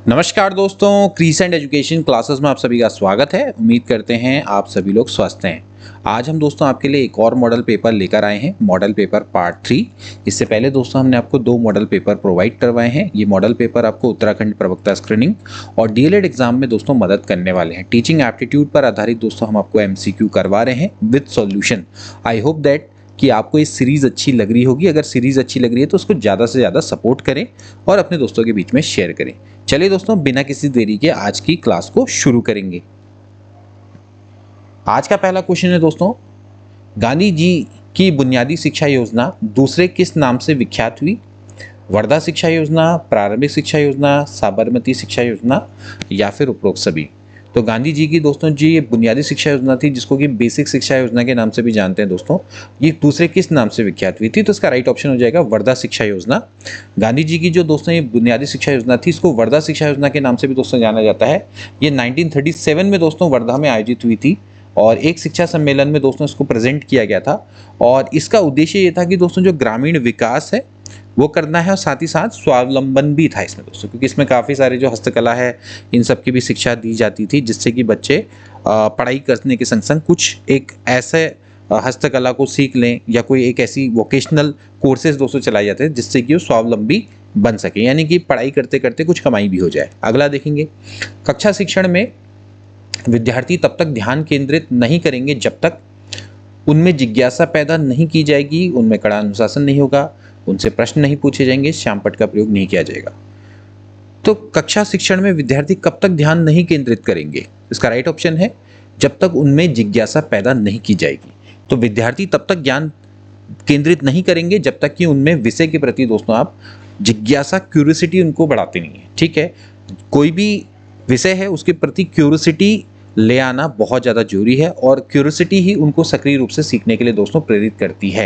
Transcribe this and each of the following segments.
नमस्कार दोस्तों, crescent education classes में आप सभी का स्वागत है। उम्मीद करते हैं आप सभी लोग स्वस्थ हैं। आज हम दोस्तों आपके लिए एक और मॉडल पेपर लेकर आए हैं, मॉडल पेपर पार्ट 3। इससे पहले दोस्तों हमने आपको 2 मॉडल पेपर प्रोवाइड करवाए हैं। ये मॉडल पेपर आपको उत्तराखंड प्रवक्ता स्क्रीनिंग और डीएलएड एग्जाम में दोस्तों मदद करने वाले हैं। टीचिंग एप्टीट्यूड पर आधारित दोस्तों हम आपको एमसीक्यू करवा रहे हैं with solution. I hope that कि आपको ये सीरीज़ अच्छी लग रही होगी। अगर सीरीज़ अच्छी लग रही है तो उसको ज़्यादा से ज़्यादा सपोर्ट करें और अपने दोस्तों के बीच में शेयर करें। चलिए दोस्तों, बिना किसी देरी के आज की क्लास को शुरू करेंगे। आज का पहला क्वेश्चन है दोस्तों, गांधी जी की बुनियादी शिक्षा योजना दूसरे किस नाम से विख्यात हुई? वर्धा शिक्षा योजना, प्रारंभिक शिक्षा योजना, साबरमती शिक्षा योजना या फिर उपरोक्त सभी। तो गांधी जी की दोस्तों जी ये बुनियादी शिक्षा योजना थी, जिसको कि बेसिक शिक्षा योजना के नाम से भी जानते हैं दोस्तों। ये दूसरे किस नाम से विख्यात हुई थी? तो इसका राइट ऑप्शन हो जाएगा वर्धा शिक्षा योजना। गांधी जी की जो दोस्तों ये बुनियादी शिक्षा योजना थी, इसको वर्धा शिक्षा योजना के नाम से भी दोस्तों जाना जाता है। ये 1937 में दोस्तों वर्धा में आयोजित हुई थी और एक शिक्षा सम्मेलन में दोस्तों इसको प्रेजेंट किया गया था। और इसका उद्देश्य ये था कि दोस्तों जो ग्रामीण विकास है वो करना है और साथ ही साथ स्वावलंबन भी था इसमें दोस्तों, क्योंकि इसमें काफ़ी सारे जो हस्तकला है इन सब की भी शिक्षा दी जाती थी, जिससे कि बच्चे पढ़ाई करने के संग संग कुछ एक ऐसे हस्तकला को सीख लें या कोई एक ऐसी वोकेशनल कोर्सेज दोस्तों चलाए जाते हैं जिससे कि वो स्वावलंबी बन सके, यानी कि पढ़ाई करते करते कुछ कमाई भी हो जाए। अगला देखेंगे, कक्षा शिक्षण में विद्यार्थी तब तक ध्यान केंद्रित नहीं करेंगे जब तक उनमें जिज्ञासा पैदा नहीं की जाएगी, उनमें कड़ा अनुशासन नहीं होगा, उनसे प्रश्न नहीं पूछे जाएंगे, श्यामपट्ट का प्रयोग नहीं किया जाएगा। तो कक्षा शिक्षण में विद्यार्थी कब तक ध्यान नहीं केंद्रित करेंगे? इसका राइट ऑप्शन है जब तक उनमें जिज्ञासा पैदा नहीं की जाएगी। तो विद्यार्थी तब तक ज्ञान केंद्रित नहीं करेंगे जब तक कि उनमें विषय के प्रति दोस्तों आप जिज्ञासा, क्यूरियोसिटी उनको बढ़ाते नहीं है। ठीक है, कोई भी विषय है उसके प्रति क्यूरियोसिटी ले आना बहुत ज़्यादा जरूरी है और क्यूरियोसिटी ही उनको सक्रिय रूप से सीखने के लिए दोस्तों प्रेरित करती है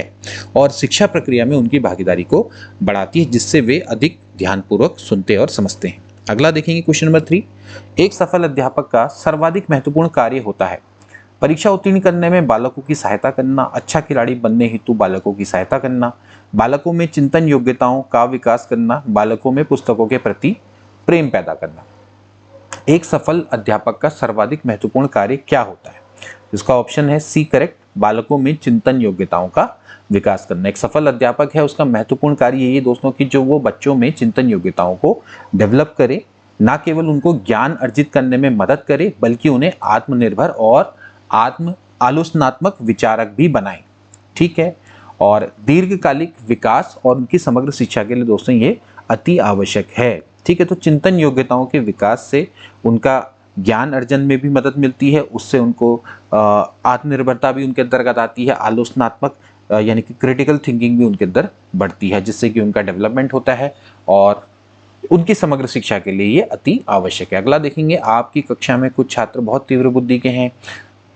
और शिक्षा प्रक्रिया में उनकी भागीदारी को बढ़ाती है, जिससे वे अधिक ध्यानपूर्वक सुनते और समझते हैं। अगला देखेंगे क्वेश्चन नंबर 3, एक सफल अध्यापक का सर्वाधिक महत्वपूर्ण कार्य होता है परीक्षा उत्तीर्ण करने में बालकों की सहायता करना, अच्छा खिलाड़ी बनने हेतु बालकों की सहायता करना, बालकों में चिंतन योग्यताओं का विकास करना, बालकों में पुस्तकों के प्रति प्रेम पैदा करना। एक सफल अध्यापक का सर्वाधिक महत्वपूर्ण कार्य क्या होता है? इसका ऑप्शन है सी करेक्ट, बालकों में चिंतन योग्यताओं का विकास करना। एक सफल अध्यापक है उसका महत्वपूर्ण कार्य यही दोस्तों कि जो वो बच्चों में चिंतन योग्यताओं को डेवलप करे, ना केवल उनको ज्ञान अर्जित करने में मदद करे बल्कि उन्हें आत्मनिर्भर और आत्म आलोचनात्मक विचारक भी बनाए। ठीक है, और दीर्घकालिक विकास और उनकी समग्र शिक्षा के लिए दोस्तों ये अति आवश्यक है। ठीक है, तो चिंतन योग्यताओं के विकास से उनका ज्ञान अर्जन में भी मदद मिलती है, उससे उनको आत्मनिर्भरता भी उनके अंतर्गत आती है, आलोचनात्मक यानी कि क्रिटिकल थिंकिंग भी उनके अंदर बढ़ती है, जिससे कि उनका डेवलपमेंट होता है और उनकी समग्र शिक्षा के लिए ये अति आवश्यक है। अगला देखेंगे, आपकी कक्षा में कुछ छात्र बहुत तीव्र बुद्धि के हैं,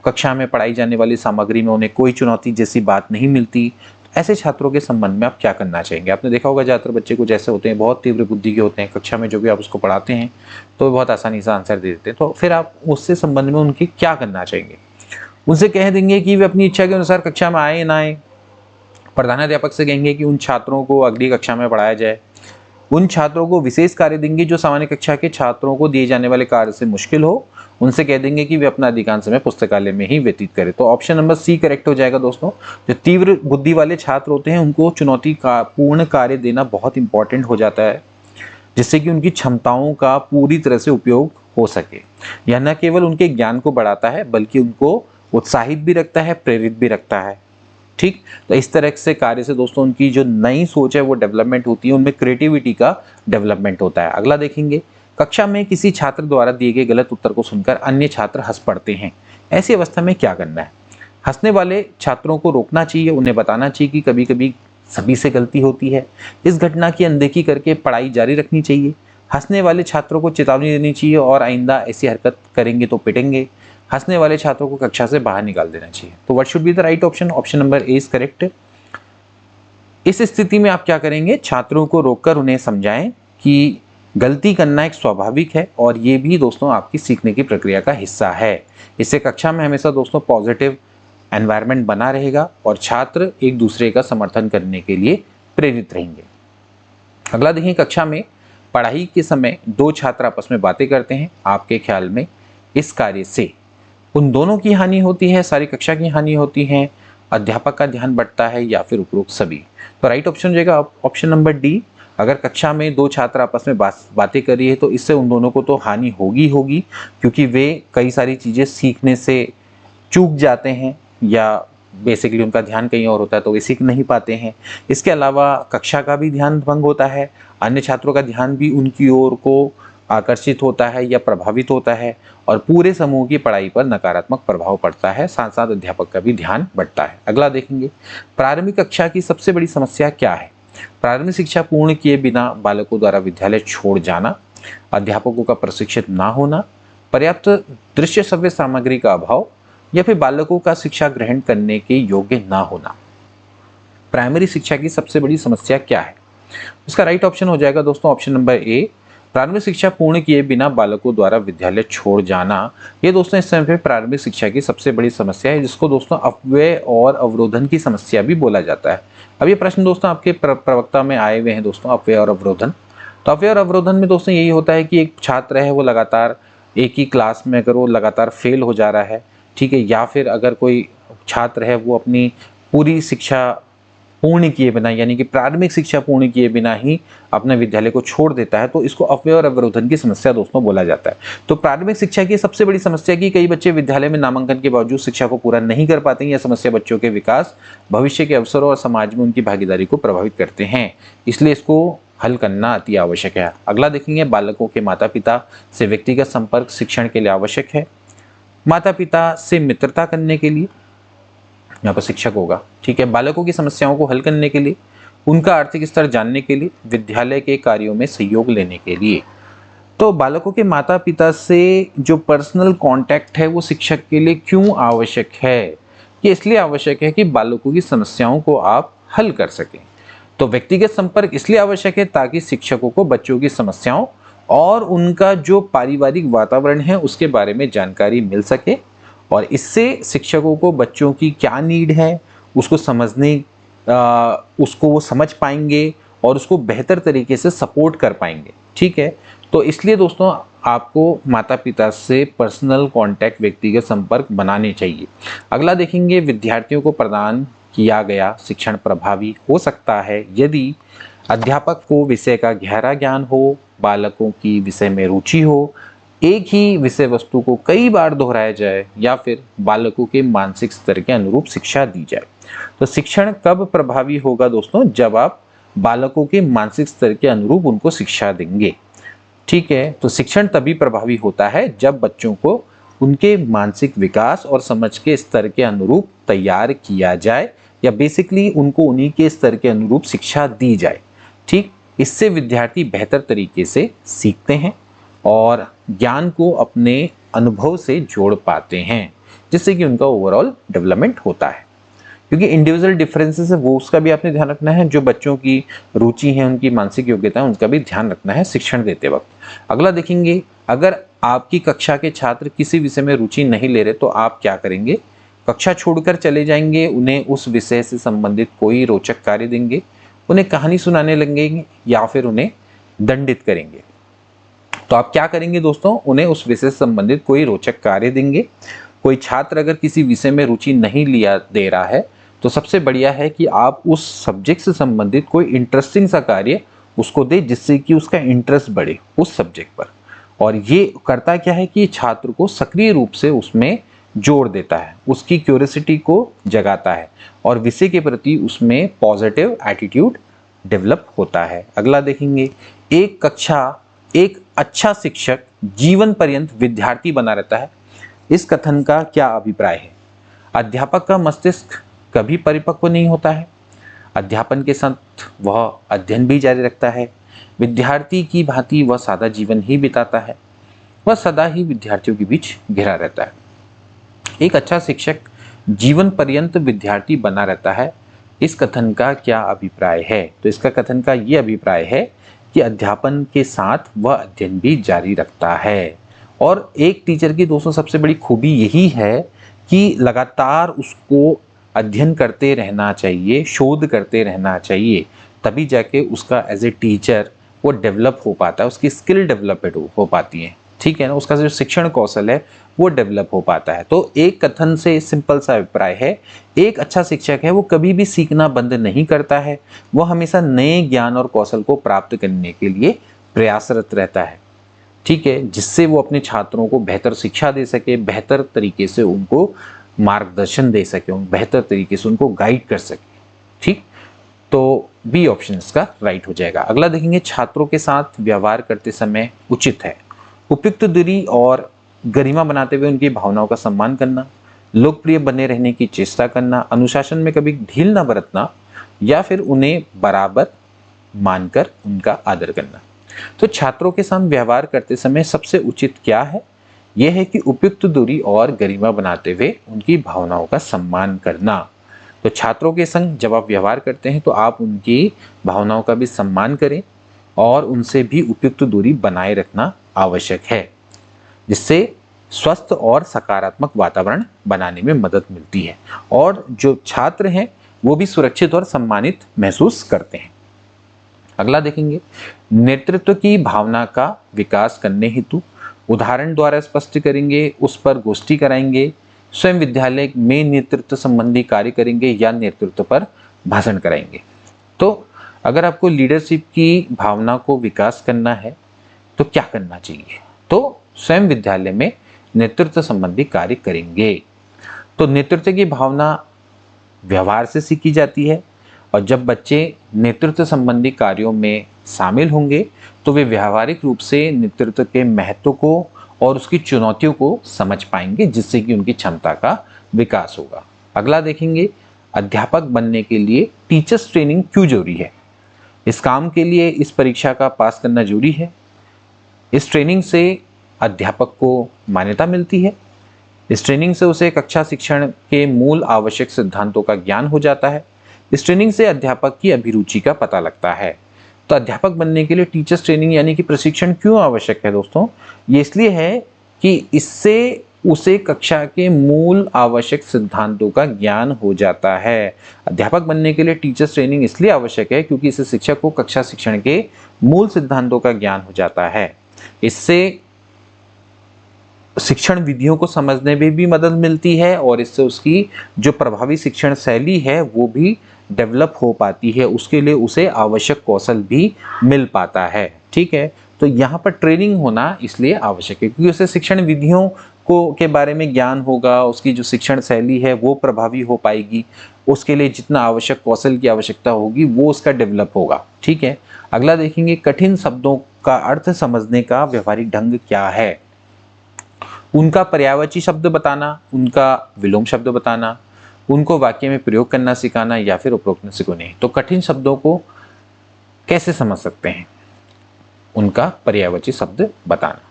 कक्षा में पढ़ाई जाने वाली सामग्री में उन्हें कोई चुनौती जैसी बात नहीं मिलती, ऐसे छात्रों के संबंध में आप क्या करना चाहेंगे? आपने देखा होगा ज़्यादातर बच्चे कुछ ऐसे होते हैं, बहुत तीव्र बुद्धि के होते हैं, कक्षा में जो भी आप उसको पढ़ाते हैं तो बहुत आसानी से आंसर दे देते हैं, तो फिर आप उससे संबंध में उनकी क्या करना चाहेंगे? उनसे कह देंगे कि वे अपनी इच्छा के अनुसार कक्षा में आए ना आए? प्रधानाध्यापक से कहेंगे कि उन छात्रों को अगली कक्षा में पढ़ाया जाए? उन छात्रों को विशेष कार्य देंगे जो सामान्य कक्षा के छात्रों को दिए जाने वाले कार्य से मुश्किल हो? उनसे कह देंगे कि वे अपना अधिकांश समय पुस्तकालय में ही व्यतीत करें। तो ऑप्शन नंबर सी करेक्ट हो जाएगा दोस्तों। जो तीव्र बुद्धि वाले छात्र होते हैं उनको चुनौती का पूर्ण कार्य देना बहुत इंपॉर्टेंट हो जाता है, जिससे कि उनकी क्षमताओं का पूरी तरह से उपयोग हो सके। यह न केवल उनके ज्ञान को बढ़ाता है बल्कि उनको उत्साहित भी रखता है, प्रेरित भी रखता है। ठीक, तो इस तरह से कार्य से दोस्तों उनकी जो नई सोच है वो डेवलपमेंट होती है, उनमें क्रिएटिविटी का डेवलपमेंट होता है। अगला देखेंगे, कक्षा में किसी छात्र द्वारा दिए गए गलत उत्तर को सुनकर अन्य छात्र हंस पड़ते हैं, ऐसी अवस्था में क्या करना है? हंसने वाले छात्रों को रोकना चाहिए, उन्हें बताना चाहिए कि कभी कभी सभी से गलती होती है, इस घटना की अनदेखी करके पढ़ाई जारी रखनी चाहिए। हंसने वाले छात्रों को चेतावनी देनी चाहिए और आइंदा ऐसी हरकत करेंगे तो पिटेंगे। हंसने वाले छात्रों को कक्षा से बाहर निकाल देना चाहिए। तो what should be the right option? Option number A is correct. इस स्थिति में आप क्या करेंगे? छात्रों को रोककर उन्हें समझाएं कि गलती करना एक स्वाभाविक है और ये भी दोस्तों आपकी सीखने की प्रक्रिया का हिस्सा है। इससे कक्षा में हमेशा दोस्तों पॉजिटिव एनवायरनमेंट बना रहेगा और छात्र एक दूसरे का समर्थन करने के लिए प्रेरित रहेंगे। अगला देखिए, कक्षा में पढ़ाई के समय दो छात्र आपस में बातें करते हैं, आपके ख्याल में इस कार्य से उन दोनों की हानि होती है, सारी कक्षा की हानि होती है, अध्यापक का ध्यान बंटता है, या फिर उपरोक्त सभी? तो राइट ऑप्शन हो जाएगा ऑप्शन नंबर डी। अगर कक्षा में दो छात्र आपस में बातें कर रही है तो इससे उन दोनों को तो हानि होगी, क्योंकि वे कई सारी चीजें सीखने से चूक जाते हैं, या बेसिकली उनका ध्यान कहीं और होता है तो वे सीख नहीं पाते हैं। इसके अलावा कक्षा का भी ध्यान भंग होता है, अन्य छात्रों का ध्यान भी उनकी ओर को आकर्षित होता है या प्रभावित होता है, और पूरे समूह की पढ़ाई पर नकारात्मक प्रभाव पड़ता है, साथ साथ अध्यापक का भी ध्यान बढ़ता है। अगला देखेंगे, प्रारंभिक कक्षा की सबसे बड़ी समस्या क्या है? प्रारंभिक शिक्षा पूर्ण किए बिना बालकों द्वारा विद्यालय छोड़ जाना, अध्यापकों का प्रशिक्षित ना होना, पर्याप्त दृश्य श्रव्य सामग्री का अभाव, या फिर बालकों का शिक्षा ग्रहण करने के योग्य ना होना। प्राइमरी शिक्षा की सबसे बड़ी समस्या क्या है? उसका राइट ऑप्शन हो जाएगा दोस्तों ऑप्शन नंबर ए, प्रारंभिक शिक्षा पूर्ण किए बिना बालकों द्वारा विद्यालय छोड़ जाना। ये दोस्तों इस समय पे प्रारंभिक शिक्षा की सबसे बड़ी समस्या है, जिसको दोस्तों अपव्यय और अवरोधन की समस्या भी बोला जाता है। अब ये प्रश्न दोस्तों आपके प्रवक्ता में आए हुए हैं दोस्तों, अपव्यय और अवरोधन। तो अपव्यय और अवरोधन में दोस्तों यही होता है कि एक छात्र है वो लगातार एक ही क्लास में अगर वो लगातार फेल हो जा रहा है, ठीक है, या फिर अगर कोई छात्र है वो अपनी पूरी शिक्षा पूर्ण किए बिना, यानी कि प्राथमिक शिक्षा पूर्ण किए बिना ही अपने विद्यालय को छोड़ देता है, तो इसको अपव्यय और अवरोधन की समस्या दोस्तों बोला जाता है। तो प्राथमिक शिक्षा की सबसे बड़ी समस्या की कई बच्चे विद्यालय में नामांकन के बावजूद शिक्षा को पूरा नहीं कर पाते हैं। यह समस्या बच्चों के विकास, भविष्य के अवसरों और समाज में उनकी भागीदारी को प्रभावित करते हैं, इसलिए इसको हल करना अति आवश्यक है। अगला देखेंगे, बालकों के माता पिता से व्यक्तिगत संपर्क शिक्षण के लिए आवश्यक है। माता पिता से मित्रता करने के लिए, यहाँ पर शिक्षक होगा, ठीक है, बालकों की समस्याओं को हल करने के लिए, उनका आर्थिक स्तर जानने के लिए, विद्यालय के कार्यों में सहयोग लेने के लिए। तो बालकों के माता पिता से जो पर्सनल कांटेक्ट है वो शिक्षक के लिए क्यों आवश्यक है? ये इसलिए आवश्यक है कि बालकों की समस्याओं को आप हल कर सकें। तो व्यक्तिगत संपर्क इसलिए आवश्यक है ताकि शिक्षकों को बच्चों की समस्याओं और उनका जो पारिवारिक वातावरण है उसके बारे में जानकारी मिल सके, और इससे शिक्षकों को बच्चों की क्या नीड है उसको समझने उसको वो समझ पाएंगे और उसको बेहतर तरीके से सपोर्ट कर पाएंगे, ठीक है। तो इसलिए दोस्तों आपको माता पिता से पर्सनल कांटेक्ट, व्यक्तिगत संपर्क बनाने चाहिए। अगला देखेंगे, विद्यार्थियों को प्रदान किया गया शिक्षण प्रभावी हो सकता है यदि अध्यापक को विषय का गहरा ज्ञान हो, बालकों की विषय में रुचि हो, एक ही विषय वस्तु को कई बार दोहराया जाए, या फिर बालकों के मानसिक स्तर के अनुरूप शिक्षा दी जाए। तो शिक्षण कब प्रभावी होगा दोस्तों? जब आप बालकों के मानसिक स्तर के अनुरूप उनको शिक्षा देंगे, ठीक है। तो शिक्षण तभी प्रभावी होता है जब बच्चों को उनके मानसिक विकास और समझ के स्तर के अनुरूप तैयार किया जाए, या बेसिकली उनको उन्हीं के स्तर के अनुरूप शिक्षा दी जाए, ठीक। इससे विद्यार्थी बेहतर तरीके से सीखते हैं और ज्ञान को अपने अनुभव से जोड़ पाते हैं, जिससे कि उनका ओवरऑल डेवलपमेंट होता है। क्योंकि इंडिविजुअल डिफरेंसेस है वो उसका भी आपने ध्यान रखना है, जो बच्चों की रुचि है, उनकी मानसिक योग्यता है, उनका भी ध्यान रखना है शिक्षण देते वक्त। अगला देखेंगे, अगर आपकी कक्षा के छात्र किसी विषय में रुचि नहीं ले रहे तो आप क्या करेंगे? कक्षा छोड़कर चले जाएंगे, उन्हें उस विषय से संबंधित कोई रोचक कार्य देंगे, उन्हें कहानी सुनाने लगेंगे, या फिर उन्हें दंडित करेंगे? तो आप क्या करेंगे दोस्तों? उन्हें उस विषय से संबंधित कोई रोचक कार्य देंगे। कोई छात्र अगर किसी विषय में रुचि नहीं दे रहा है तो सबसे बढ़िया है कि आप उस सब्जेक्ट से संबंधित कोई इंटरेस्टिंग सा कार्य उसको दे, जिससे कि उसका इंटरेस्ट बढ़े उस सब्जेक्ट पर। और ये करता क्या है कि छात्र को सक्रिय रूप से उसमें जोड़ देता है, उसकी क्यूरियोसिटी को जगाता है और विषय के प्रति उसमें पॉजिटिव एटीट्यूड डेवलप होता है। अगला देखेंगे, एक अच्छा शिक्षक जीवन पर्यंत विद्यार्थी बना रहता है। इस कथन का क्या अभिप्राय है? अध्यापक का मस्तिष्क कभी परिपक्व नहीं होता है, अध्यापन के साथ वह अध्ययन भी जारी रखता है, विद्यार्थी की भांति वह सादा जीवन ही बिताता है, वह सदा ही विद्यार्थियों के बीच घिरा रहता है। एक अच्छा शिक्षक जीवन पर्यंत विद्यार्थी बना रहता है, इस कथन का क्या अभिप्राय है? तो इसका कथन का ये अभिप्राय है कि अध्यापन के साथ वह अध्ययन भी जारी रखता है। और एक टीचर की दोस्तों सबसे बड़ी खूबी यही है कि लगातार उसको अध्ययन करते रहना चाहिए, शोध करते रहना चाहिए, तभी जाके उसका एज ए टीचर वो डेवलप हो पाता है, उसकी स्किल डेवलपमेंट हो पाती है, ठीक है ना, उसका जो शिक्षण कौशल है वो डेवलप हो पाता है। तो एक कथन से सिंपल सा अभिप्राय है, एक अच्छा शिक्षक है वो कभी भी सीखना बंद नहीं करता है, वो हमेशा नए ज्ञान और कौशल को प्राप्त करने के लिए प्रयासरत रहता है, ठीक है, जिससे वो अपने छात्रों को बेहतर शिक्षा दे सके, बेहतर तरीके से उनको मार्गदर्शन दे सके, बेहतर तरीके से उनको गाइड कर सके, ठीक। तो बी ऑप्शन इसका राइट हो जाएगा। अगला देखेंगे, छात्रों के साथ व्यवहार करते समय उचित है उपयुक्त दूरी और गरिमा बनाते हुए उनकी भावनाओं का सम्मान करना, लोकप्रिय बने रहने की चेष्टा करना, अनुशासन में कभी ढील न बरतना, या फिर उन्हें बराबर मानकर उनका आदर करना। तो छात्रों के साथ व्यवहार करते समय सबसे उचित क्या है? यह है कि उपयुक्त दूरी और गरिमा बनाते हुए उनकी भावनाओं का सम्मान करना। तो छात्रों के संग जब आप व्यवहार करते हैं तो आप उनकी भावनाओं का भी सम्मान करें और उनसे भी उपयुक्त दूरी बनाए रखना आवश्यक है, जिससे स्वस्थ और सकारात्मक वातावरण बनाने में मदद मिलती है और जो छात्र हैं वो भी सुरक्षित और सम्मानित महसूस करते हैं। अगला देखेंगे, नेतृत्व की भावना का विकास करने हेतु उदाहरण द्वारा स्पष्ट करेंगे, उस पर गोष्ठी कराएंगे, स्वयं विद्यालय में नेतृत्व संबंधी कार्य करेंगे या नेतृत्व पर भाषण कराएंगे। तो अगर आपको लीडरशिप की भावना को विकास करना है तो क्या करना चाहिए? तो स्वयं विद्यालय में नेतृत्व संबंधी कार्य करेंगे। तो नेतृत्व की भावना व्यवहार से सीखी जाती है और जब बच्चे नेतृत्व संबंधी कार्यों में शामिल होंगे तो वे व्यावहारिक रूप से नेतृत्व के महत्व को और उसकी चुनौतियों को समझ पाएंगे, जिससे कि उनकी क्षमता का विकास होगा। अगला देखेंगे, अध्यापक बनने के लिए टीचर्स ट्रेनिंग क्यों जरूरी है? इस काम के लिए इस परीक्षा का पास करना जरूरी है। इस ट्रेनिंग से अध्यापक को मान्यता मिलती है। इस ट्रेनिंग से उसे कक्षा शिक्षण के मूल आवश्यक सिद्धांतों का ज्ञान हो जाता है। इस ट्रेनिंग से अध्यापक की अभिरुचि का पता लगता है। तो अध्यापक बनने के लिए टीचर्स ट्रेनिंग यानी कि प्रशिक्षण क्यों आवश्यक है दोस्तों? ये इसलिए है कि इससे उसे कक्षा के मूल आवश्यक सिद्धांतों का ज्ञान हो जाता है। अध्यापक बनने के लिए टीचर्स ट्रेनिंग इसलिए आवश्यक है क्योंकि इससे शिक्षक को कक्षा शिक्षण के मूल सिद्धांतों का ज्ञान हो जाता है। इससे शिक्षण विधियों को समझने में भी मदद मिलती है और इससे उसकी जो प्रभावी शिक्षण शैली है वो भी डेवलप हो पाती है, उसके लिए उसे आवश्यक कौशल भी मिल पाता है, ठीक है। तो यहाँ पर ट्रेनिंग होना इसलिए आवश्यक है क्योंकि उसे शिक्षण विधियों को के बारे में ज्ञान होगा, उसकी जो शिक्षण शैली है वो प्रभावी हो पाएगी, उसके लिए जितना आवश्यक कौशल की आवश्यकता होगी वो उसका डेवलप होगा, ठीक है। अगला देखेंगे, कठिन शब्दों का अर्थ समझने का व्यवहारिक ढंग क्या है? उनका पर्यायवाची शब्द बताना, उनका विलोम शब्द बताना, उनको वाक्य में प्रयोग करना सिखाना या फिर उपरोक्त सिखाने। तो कठिन शब्दों को कैसे समझ सकते हैं? उनका पर्यायवाची शब्द बताना।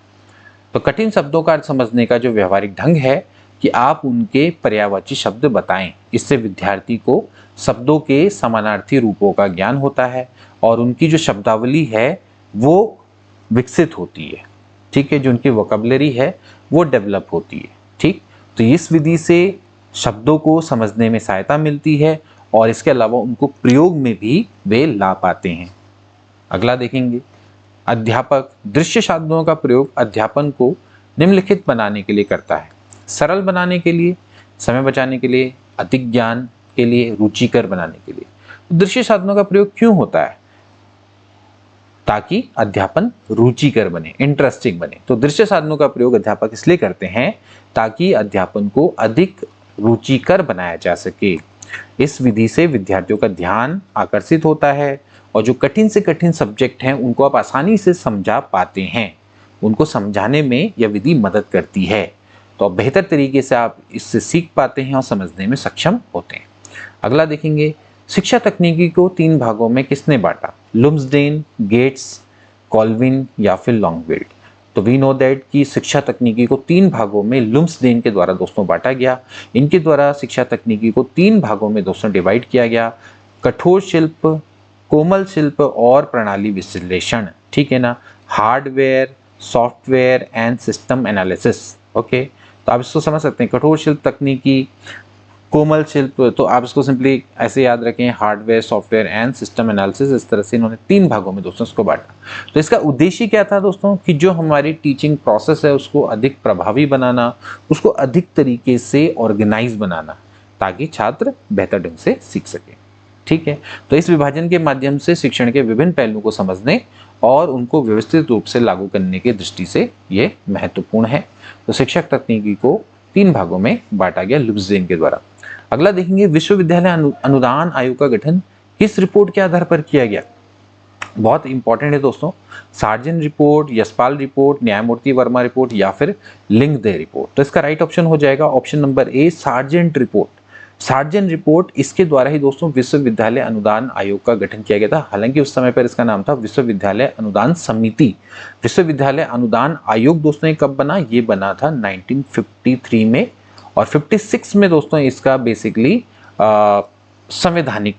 तो कठिन शब्दों का अर्थ समझने का जो व्यवहारिक ढंग है कि आप उनके पर्यायवाची शब्द बताएं। इससे विद्यार्थी को शब्दों के समानार्थी रूपों का ज्ञान होता है और उनकी जो शब्दावली है वो विकसित होती है, ठीक है, जो उनकी वोकैबुलरी है वो डेवलप होती है, ठीक। तो इस विधि से शब्दों को समझने में सहायता मिलती है और इसके अलावा उनको प्रयोग में भी वे ला पाते हैं। अगला देखेंगे, अध्यापक दृश्य साधनों का प्रयोग अध्यापन को निम्नलिखित बनाने के लिए करता है: सरल बनाने के लिए, समय बचाने के लिए, अधिक ज्ञान के लिए, रुचिकर बनाने के लिए। दृश्य साधनों का प्रयोग क्यों होता है? ताकि अध्यापन रुचिकर बने, इंटरेस्टिंग बने। तो दृश्य साधनों का प्रयोग अध्यापक इसलिए करते हैं ताकि अध्यापन को अधिक रुचिकर बनाया जा सके। इस विधि से विद्यार्थियों का ध्यान आकर्षित होता है और जो कठिन से कठिन सब्जेक्ट हैं उनको आप आसानी से समझा पाते हैं। उनको समझाने में यह विधि मदद करती है, तो अब बेहतर तरीके से आप इससे सीख पाते हैं और समझने में सक्षम होते हैं। अगला देखेंगे, शिक्षा तकनीकी को 3 भागों में किसने बांटा? लुम्सडेन, गेट्स, कॉल्विन या फिर लॉन्गफील्ड। तो वी नो दैट कि शिक्षा तकनीकी को 3 भागों में लुम्सडेन के द्वारा दोस्तों बांटा गया। इनके द्वारा शिक्षा तकनीकी को 3 भागों में दोस्तों डिवाइड किया गया: कठोर शिल्प, कोमल शिल्प और प्रणाली विश्लेषण, ठीक है ना, hardware, software and system analysis. Okay, तो आप इसको समझ सकते हैं। कठोर शिल्प तकनीकी कोमल शिल्प, तो आप इसको सिंपली ऐसे याद रखें, hardware, software and system analysis. इस तरह से इन्होंने 3 भागों में दोस्तों इसको बांटा। तो इसका उद्देश्य क्या था दोस्तों, कि जो हमारी टीचिंग प्रोसेस है उसको अधिक प्रभावी बनाना, उसको अधिक तरीके से ऑर्गेनाइज बनाना, ताकि छात्र बेहतर ढंग से सीख सके। ठीक है, तो इस विभाजन के माध्यम से शिक्षण के विभिन्न पहलुओं को समझने और उनको व्यवस्थित रूप से लागू करने की दृष्टि से ये महत्वपूर्ण है। तो शिक्षक तकनीकी को 3 भागों में बांटा गया लुब्जेन के द्वारा। अगला देखेंगे, विश्वविद्यालय अनुदान आयोग का गठन किस रिपोर्ट के आधार पर किया गया। बहुत इंपॉर्टेंट है दोस्तों, सार्जन रिपोर्ट, यशपाल रिपोर्ट, न्यायमूर्ति वर्मा रिपोर्ट या फिर लिंगदे रिपोर्ट। तो इसका राइट ऑप्शन हो जाएगा option number A, sergeant report. Surgeon report, इसके द्वारा ही दोस्तों विश्वविद्यालय अनुदान आयोग का गठन किया गया था। हालांकि उस समय पर इसका नाम था विश्वविद्यालय अनुदान समिति। विश्वविद्यालय अनुदान आयोग दोस्तों ये कब बना, ये बना था 1953 में, और 56 में दोस्तों इसका बेसिकली संवैधानिक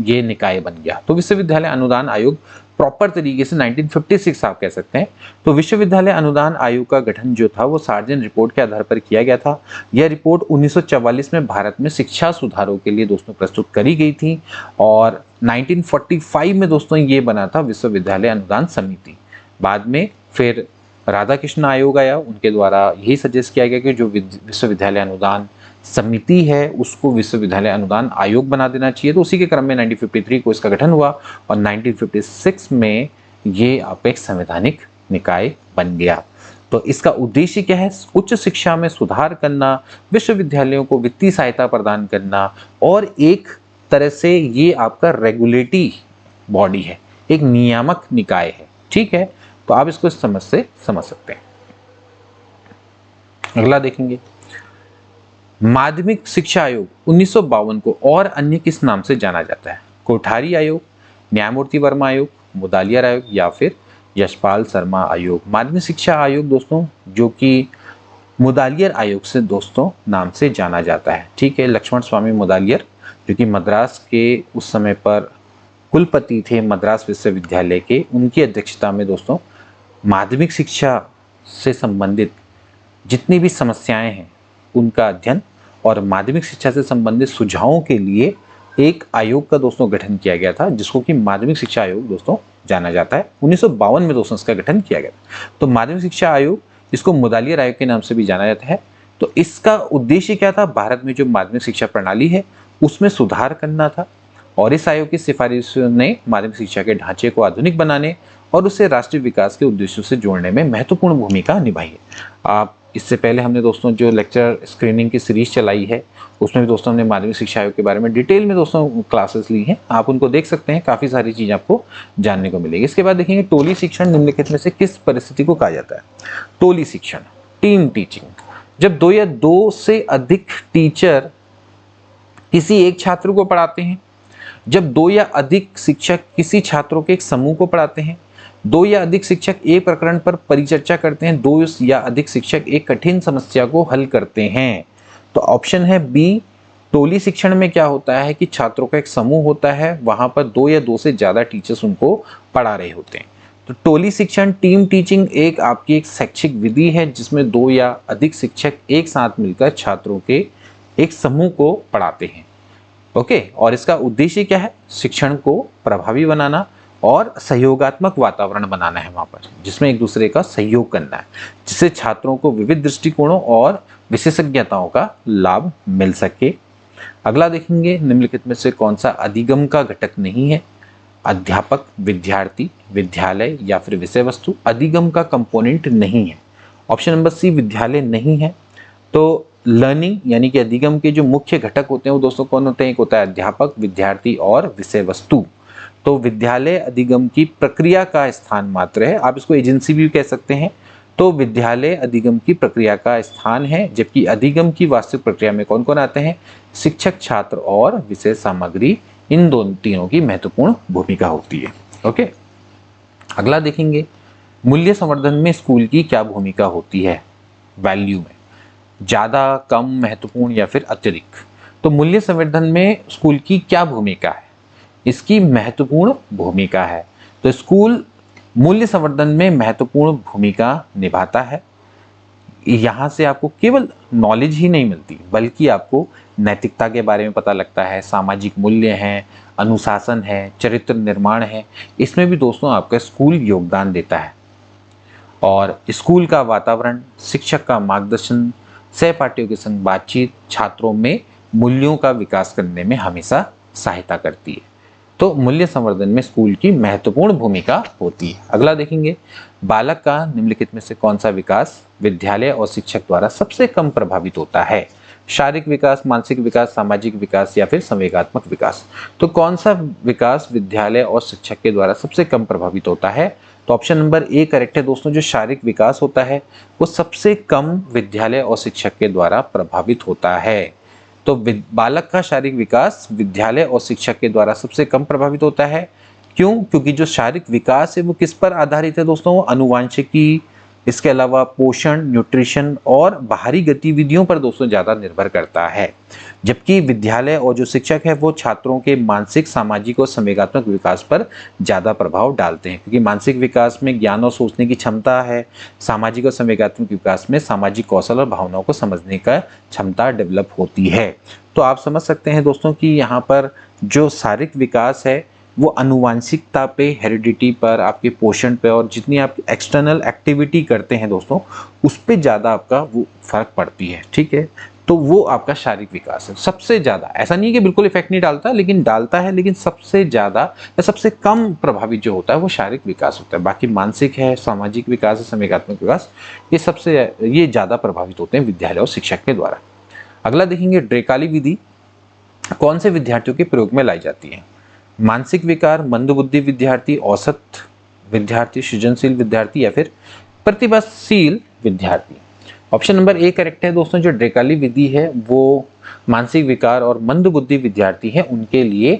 ये निकाय बन गया। तो विश्वविद्यालय अनुदान आयोग प्रॉपर तरीके से 1956 आप कह सकते हैं। तो विश्वविद्यालय अनुदान आयोग का गठन जो था वो सार्जन रिपोर्ट के आधार पर किया गया था। यह रिपोर्ट 1944 में भारत में शिक्षा सुधारों के लिए दोस्तों प्रस्तुत करी गई थी, और 1945 में दोस्तों ये बना था विश्वविद्यालय अनुदान समिति। बाद में फिर राधाकृष्ण आयोग आया, उनके द्वारा यही सजेस्ट किया गया कि जो विश्वविद्यालय अनुदान समिति है उसको विश्वविद्यालय अनुदान आयोग बना देना चाहिए। तो उसी के क्रम में 1953 को इसका गठन हुआ, और 1956 में ये आप एक संवैधानिक निकाय बन गया। तो इसका उद्देश्य क्या है, उच्च शिक्षा में सुधार करना, विश्वविद्यालयों को वित्तीय सहायता प्रदान करना, और एक तरह से ये आपका रेगुलेटरी बॉडी है, एक नियामक निकाय है। ठीक है, तो आप इसको इस समझ से समझ सकते हैं। अगला देखेंगे, माध्यमिक शिक्षा आयोग 1952 को और अन्य किस नाम से जाना जाता है। कोठारी आयोग, न्यायमूर्ति वर्मा आयोग, मुदालियर आयोग या फिर यशपाल शर्मा आयोग। माध्यमिक शिक्षा आयोग दोस्तों जो कि मुदालियर आयोग से दोस्तों नाम से जाना जाता है। ठीक है, लक्ष्मण स्वामी मुदालियर जो कि मद्रास के उस समय पर कुलपति थे मद्रास विश्वविद्यालय के, उनकी अध्यक्षता में दोस्तों माध्यमिक शिक्षा से संबंधित जितनी भी समस्याएं हैं उनका अध्ययन और माध्यमिक शिक्षा से संबंधित सुझावों के लिए एक आयोग का दोस्तों गठन किया गया था, जिसको कि माध्यमिक शिक्षा आयोग दोस्तों जाना जाता है। 1952 में दोस्तों इसका गठन किया गया। तो माध्यमिक शिक्षा आयोग, इसको मुदालियर आयोग के नाम से भी जाना जाता है। तो इसका उद्देश्य क्या था, भारत में जो माध्यमिक शिक्षा प्रणाली है उसमें सुधार करना था, और इस आयोग की सिफारिशों ने माध्यमिक शिक्षा के ढांचे को आधुनिक बनाने और उसे राष्ट्रीय विकास के उद्देश्यों से जोड़ने में महत्वपूर्ण भूमिका निभाई है। आप इससे पहले हमने दोस्तों जो लेक्चर स्क्रीनिंग की सीरीज चलाई है उसमें भी दोस्तों हमने माध्यमिक शिक्षा आयोग के बारे में डिटेल में दोस्तों क्लासेस ली हैं, आप उनको देख सकते हैं, काफ़ी सारी चीज़ आपको जानने को मिलेगी। इसके बाद देखेंगे, टोली शिक्षण निम्नलिखित में से किस परिस्थिति को कहा जाता है। टोली शिक्षण, टीम टीचिंग, जब 2 या 2 से अधिक टीचर किसी एक छात्र को पढ़ाते हैं, जब 2 या अधिक शिक्षक किसी छात्रों के एक समूह को पढ़ाते हैं, 2 या अधिक शिक्षक एक प्रकरण पर परिचर्चा करते हैं, 2 या अधिक शिक्षक एक कठिन समस्या को हल करते हैं। तो ऑप्शन है बी, टोली शिक्षण में क्या होता है कि छात्रों का एक समूह होता है, वहां पर 2 या 2 से ज्यादा टीचर्स उनको पढ़ा रहे होते हैं। तो टोली शिक्षण, टीम टीचिंग एक आपकी एक शैक्षिक विधि है जिसमें 2 या अधिक शिक्षक एक साथ मिलकर छात्रों के एक समूह को पढ़ाते हैं। ओके, और इसका उद्देश्य क्या है, शिक्षण को प्रभावी बनाना और सहयोगात्मक वातावरण बनाना है वहाँ पर, जिसमें एक दूसरे का सहयोग करना है, जिससे छात्रों को विविध दृष्टिकोणों और विशेषज्ञताओं का लाभ मिल सके। अगला देखेंगे, निम्नलिखित में से कौन सा अधिगम का घटक नहीं है। अध्यापक, विद्यार्थी, विद्यालय या फिर विषय वस्तु अधिगम का कंपोनेंट नहीं है। ऑप्शन नंबर सी, विद्यालय नहीं है। तो लर्निंग यानी कि अधिगम के जो मुख्य घटक होते हैं वो दोस्तों कौन होते हैं, एक होता है अध्यापक, विद्यार्थी और विषय वस्तु। तो विद्यालय अधिगम की प्रक्रिया का स्थान मात्र है, आप इसको एजेंसी भी कह सकते हैं। तो विद्यालय अधिगम की प्रक्रिया का स्थान है, जबकि अधिगम की वास्तविक प्रक्रिया में कौन कौन आते हैं, शिक्षक, छात्र और विषय सामग्री, इन तीनों की महत्वपूर्ण भूमिका होती है। ओके, अगला देखेंगे, मूल्य संवर्धन में स्कूल की क्या भूमिका होती है। वैल्यू में ज्यादा, कम, महत्वपूर्ण या फिर अतिरिक्त। तो मूल्य संवर्धन में स्कूल की क्या भूमिका है, इसकी महत्वपूर्ण भूमिका है। तो स्कूल मूल्य संवर्धन में महत्वपूर्ण भूमिका निभाता है। यहाँ से आपको केवल नॉलेज ही नहीं मिलती, बल्कि आपको नैतिकता के बारे में पता लगता है, सामाजिक मूल्य हैं, अनुशासन है, चरित्र निर्माण है। इसमें भी दोस्तों आपका स्कूल योगदान देता है। और स्कूल का वातावरण, शिक्षक का मार्गदर्शन, सहपाठियों के संग बातचीत छात्रों में मूल्यों का विकास करने में हमेशा सहायता करती है। तो मूल्य संवर्धन में स्कूल की महत्वपूर्ण भूमिका होती है। अगला देखेंगे, बालक का निम्नलिखित में से कौन सा विकास विद्यालय और शिक्षक द्वारा सबसे कम प्रभावित होता है? शारीरिक विकास, मानसिक विकास, सामाजिक विकास या फिर संवेगात्मक विकास। तो कौन सा विकास विद्यालय और शिक्षक के द्वारा सबसे कम प्रभावित होता है? तो ऑप्शन नंबर ए करेक्ट है दोस्तों। जो शारीरिक विकास होता है वो सबसे कम विद्यालय और शिक्षक के द्वारा प्रभावित होता है। तो बालक का शारीरिक विकास विद्यालय और शिक्षक के द्वारा सबसे कम प्रभावित होता है। क्यों? क्योंकि जो शारीरिक विकास है वो किस पर आधारित है दोस्तों? अनुवांशिकी, इसके अलावा पोषण, न्यूट्रिशन और बाहरी गतिविधियों पर दोस्तों ज़्यादा निर्भर करता है। जबकि विद्यालय और जो शिक्षक है वो छात्रों के मानसिक, सामाजिक और संवेगात्मक विकास पर ज़्यादा प्रभाव डालते हैं, क्योंकि मानसिक विकास में ज्ञान और सोचने की क्षमता है, सामाजिक और संवेगात्मक विकास में सामाजिक कौशल और भावनाओं को समझने का क्षमता डेवलप होती है। तो आप समझ सकते हैं दोस्तों कि यहाँ पर जो शारीरिक विकास है वो अनुवांशिकता पे, हेरिडिटी पर, आपके पोषण पे और जितनी आप एक्सटर्नल एक्टिविटी करते हैं दोस्तों उस पे ज़्यादा आपका वो फर्क पड़ती है। ठीक है, तो वो आपका शारीरिक विकास है सबसे ज़्यादा। ऐसा नहीं है कि बिल्कुल इफेक्ट नहीं डालता, लेकिन डालता है, लेकिन सबसे ज़्यादा या सबसे कम प्रभावित जो होता है वो शारीरिक विकास होता है। बाकी मानसिक है, सामाजिक विकास है, संवेगात्मक विकास, ये ज़्यादा प्रभावित होते हैं विद्यालय और शिक्षक के द्वारा। अगला देखेंगे, ड्रेकाली विधि कौन से विद्यार्थियों के प्रयोग में लाई जाती है? मानसिक विकार, मंदबुद्धि विद्यार्थी, औसत विद्यार्थी, सृजनशील विद्यार्थी या फिर प्रतिभाशील विद्यार्थी। ऑप्शन नंबर ए करेक्ट है दोस्तों। जो ड्रेकाली विधि है वो मानसिक विकार और मंदबुद्धि विद्यार्थी है उनके लिए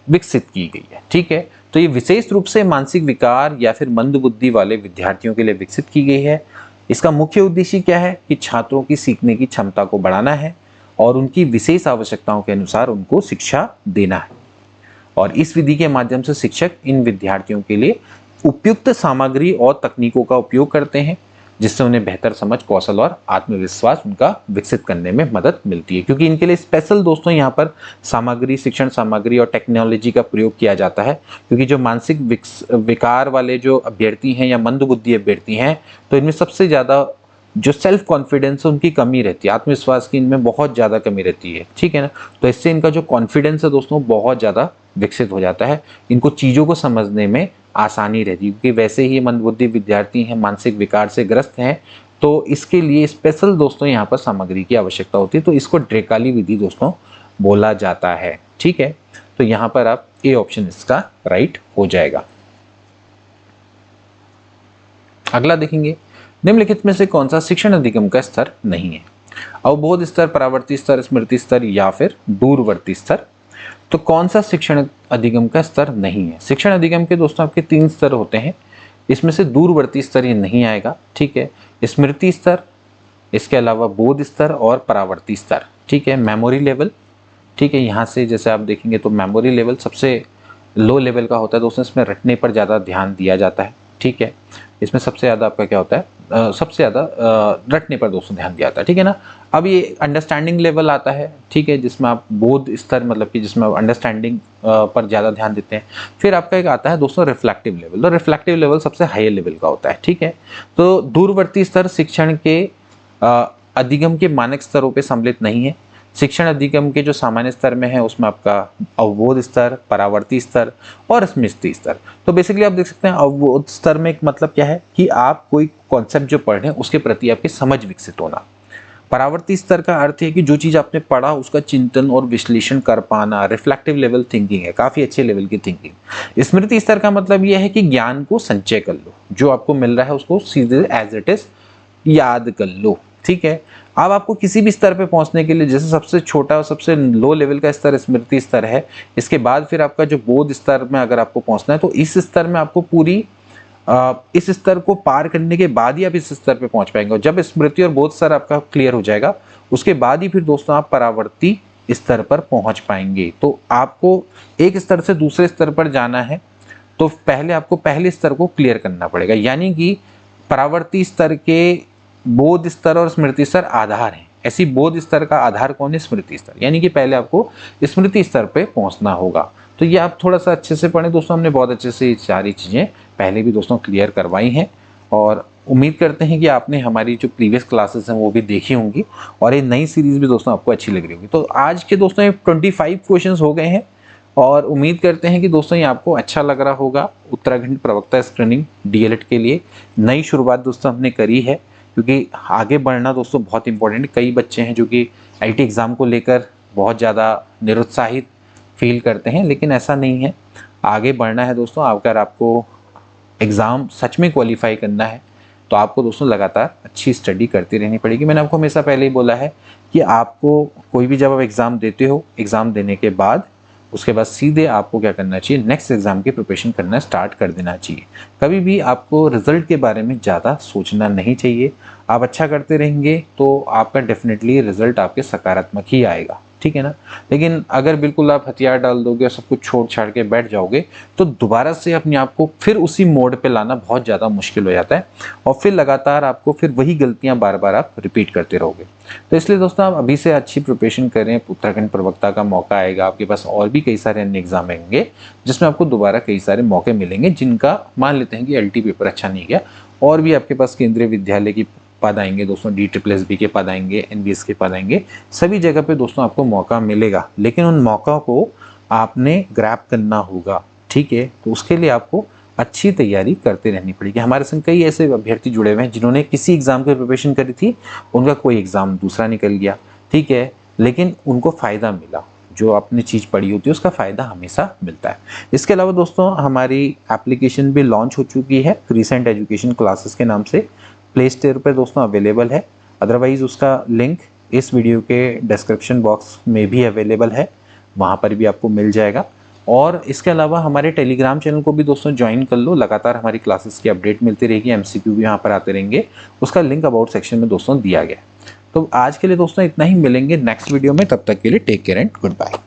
विकसित की गई है। ठीक है, तो ये विशेष रूप से मानसिक विकार या फिर मंदबुद्धि वाले विद्यार्थियों के लिए विकसित की गई है। इसका मुख्य उद्देश्य क्या है कि छात्रों की सीखने की क्षमता को बढ़ाना है और उनकी विशेष आवश्यकताओं के अनुसार उनको शिक्षा देना है। और इस विधि के माध्यम से शिक्षक इन विद्यार्थियों के लिए उपयुक्त सामग्री और तकनीकों का उपयोग करते हैं, जिससे उन्हें बेहतर समझ, कौशल और आत्मविश्वास उनका विकसित करने में मदद मिलती है। क्योंकि इनके लिए स्पेशल दोस्तों यहाँ पर सामग्री, शिक्षण सामग्री और टेक्नोलॉजी का प्रयोग किया जाता है। क्योंकि जो मानसिक विकार वाले जो अभ्यर्थी हैं या मंदबुद्धि अभ्यर्थी हैं, तो इनमें सबसे ज़्यादा जो सेल्फ कॉन्फिडेंस है उनकी कमी रहती है, आत्मविश्वास की इनमें बहुत ज़्यादा कमी रहती है। ठीक है ना, तो इससे इनका जो कॉन्फिडेंस है दोस्तों बहुत ज़्यादा विकसित हो जाता है, इनको चीज़ों को समझने में आसानी रहती है। क्योंकि वैसे ही मंदबुद्धि विद्यार्थी हैं, मानसिक विकार से ग्रस्त हैं, तो इसके लिए स्पेशल दोस्तों यहाँ पर सामग्री की आवश्यकता होती है। तो इसको ड्रेकाली विधि दोस्तों बोला जाता है। ठीक है, तो यहाँ पर आप ए ऑप्शन इसका राइट हो जाएगा। अगला देखेंगे, निम्नलिखित में से कौन सा शिक्षण अधिगम का स्तर नहीं है? अवबोध स्तर, परावर्ती स्तर, स्मृति स्तर या फिर दूरवर्ती स्तर। तो कौन सा शिक्षण अधिगम का स्तर नहीं है? शिक्षण अधिगम के दोस्तों आपके 3 स्तर होते हैं, इसमें से दूरवर्ती स्तर ये नहीं आएगा। ठीक है, स्मृति स्तर, इसके अलावा बोध स्तर और परावर्ती स्तर। ठीक है, मेमोरी लेवल। ठीक है, यहाँ से जैसे आप देखेंगे तो मेमोरी लेवल सबसे लो लेवल का होता है दोस्तों, इसमें रटने पर ज़्यादा ध्यान दिया जाता है। ठीक है, इसमें सबसे ज़्यादा आपका क्या होता है, सबसे ज़्यादा रटने पर दोस्तों ध्यान दिया जाता है। ठीक है ना, अब ये अंडरस्टैंडिंग लेवल आता है। ठीक है, जिसमें आप बोध स्तर मतलब कि जिसमें आप अंडरस्टैंडिंग पर ज़्यादा ध्यान देते हैं। फिर आपका एक आता है दोस्तों रिफ्लेक्टिव लेवल। तो रिफ्लेक्टिव लेवल सबसे हाई लेवल का होता है। ठीक है, तो दूरवर्ती स्तर शिक्षण के अधिगम के मानक स्तरों पर सम्मिलित नहीं है। शिक्षण अधिगम के जो सामान्य स्तर में है उसमें आपका अवबोध स्तर, परावर्ती स्तर और स्मृति स्तर। तो बेसिकली आप देख सकते हैं अवबोध स्तर में एक मतलब क्या है कि आप कोई कॉन्सेप्ट जो पढ़ रहे हैं उसके प्रति आपकी समझ विकसित होना। परावर्ती स्तर का अर्थ है कि जो चीज़ आपने पढ़ा उसका चिंतन और विश्लेषण कर पाना, रिफ्लेक्टिव लेवल थिंकिंग है, काफ़ी अच्छे लेवल की थिंकिंग। स्मृति स्तर का मतलब यह है कि ज्ञान को संचय कर लो, जो आपको मिल रहा है उसको सीधे एज इट इज याद कर लो। ठीक है, अब आपको किसी भी स्तर पे पहुंचने के लिए, जैसे सबसे छोटा और सबसे लो लेवल का स्तर स्मृति स्तर है, इसके बाद फिर आपका जो बोध स्तर में अगर आपको पहुंचना है तो इस स्तर में आपको पूरी इस स्तर को पार करने के बाद ही आप इस स्तर पे पहुंच पाएंगे। और जब स्मृति और बोध स्तर आपका क्लियर हो जाएगा उसके बाद ही फिर दोस्तों आप परावर्ती स्तर पर पहुंच पाएंगे। तो आपको एक स्तर से दूसरे स्तर पर जाना है तो पहले आपको पहले स्तर को क्लियर करना पड़ेगा। यानी कि परावर्ती स्तर के बोध स्तर और स्मृति स्तर आधार है। ऐसी बोध स्तर का आधार कौन है? स्मृति स्तर। यानी कि पहले आपको स्मृति स्तर पे पहुंचना होगा। तो ये आप थोड़ा सा अच्छे से पढ़ें दोस्तों। हमने बहुत अच्छे से ये सारी चीज़ें पहले भी दोस्तों क्लियर करवाई हैं और उम्मीद करते हैं कि आपने हमारी जो प्रीवियस क्लासेस हैं वो भी देखी होंगी और ये नई सीरीज़ भी दोस्तों आपको अच्छी लग रही होगी। तो आज के दोस्तों ये 25 क्वेश्चंस हो गए हैं और उम्मीद करते हैं कि दोस्तों ये आपको अच्छा लग रहा होगा। उत्तराखंड प्रवक्ता स्क्रीनिंग डीएलएड के लिए नई शुरुआत दोस्तों हमने करी है, क्योंकि आगे बढ़ना दोस्तों बहुत इंपॉर्टेंट है। कई बच्चे हैं जो कि आईटी एग्ज़ाम को लेकर बहुत ज़्यादा निरुत्साहित फील करते हैं, लेकिन ऐसा नहीं है। आगे बढ़ना है दोस्तों। अगर आपको एग्ज़ाम सच में क्वालिफाई करना है तो आपको दोस्तों लगातार अच्छी स्टडी करती रहनी पड़ेगी। मैंने आपको हमेशा पहले ही बोला है कि आपको कोई भी जब आप एग्ज़ाम देते हो, एग्ज़ाम देने के बाद उसके बाद सीधे आपको क्या करना चाहिए? नेक्स्ट एग्ज़ाम की प्रिपरेशन करना स्टार्ट कर देना चाहिए। कभी भी आपको रिजल्ट के बारे में ज़्यादा सोचना नहीं चाहिए। आप अच्छा करते रहेंगे तो आपका डेफिनेटली रिजल्ट आपके सकारात्मक ही आएगा, ठीक है ना। लेकिन अगर बिल्कुल आप हथियार डाल दोगे और सब कुछ छोड़ छाड़ के बैठ जाओगे तो दोबारा से अपने आप को फिर उसी मोड पे लाना बहुत ज़्यादा मुश्किल हो जाता है और फिर लगातार आपको फिर वही गलतियां बार बार आप रिपीट करते रहोगे। तो इसलिए दोस्तों आप अभी से अच्छी प्रिपरेशन करें। उत्तराखंड प्रवक्ता का मौका आएगा, आपके पास और भी कई सारे अन्य एग्जाम आएंगे जिसमें आपको दोबारा कई सारे मौके मिलेंगे, जिनका मान लेते हैं कि एलटी पेपर अच्छा नहीं गया और भी आपके पास केंद्रीय विद्यालय की पद आएंगे दोस्तों, DSSB के पद आएंगे, NVS के पद आएंगे। सभी जगह पे दोस्तों आपको मौका मिलेगा, लेकिन उन मौक़ों को आपने ग्रैब करना होगा, ठीक है। तो उसके लिए आपको अच्छी तैयारी करते रहनी पड़ेगी। हमारे संग कई ऐसे अभ्यर्थी जुड़े हुए हैं जिन्होंने किसी एग्ज़ाम की प्रिपरेशन करी थी, उनका कोई एग्ज़ाम दूसरा निकल गया, ठीक है, लेकिन उनको फ़ायदा मिला। जो आपने चीज़ पढ़ी होती है उसका फ़ायदा हमेशा मिलता है। इसके अलावा दोस्तों हमारी एप्लीकेशन भी लॉन्च हो चुकी है, क्रिसेंट एजुकेशन क्लासेस के नाम से। प्ले स्टोर पर दोस्तों अवेलेबल है, अदरवाइज़ उसका लिंक इस वीडियो के डिस्क्रिप्शन बॉक्स में भी अवेलेबल है, वहाँ पर भी आपको मिल जाएगा। और इसके अलावा हमारे टेलीग्राम चैनल को भी दोस्तों ज्वाइन कर लो, लगातार हमारी क्लासेस की अपडेट मिलती रहेगी, MCQ भी यहाँ पर आते रहेंगे। उसका लिंक अबाउट सेक्शन में दोस्तों दिया गया। तो आज के लिए दोस्तों इतना ही, मिलेंगे नेक्स्ट वीडियो में। तब तक के लिए take care and good bye.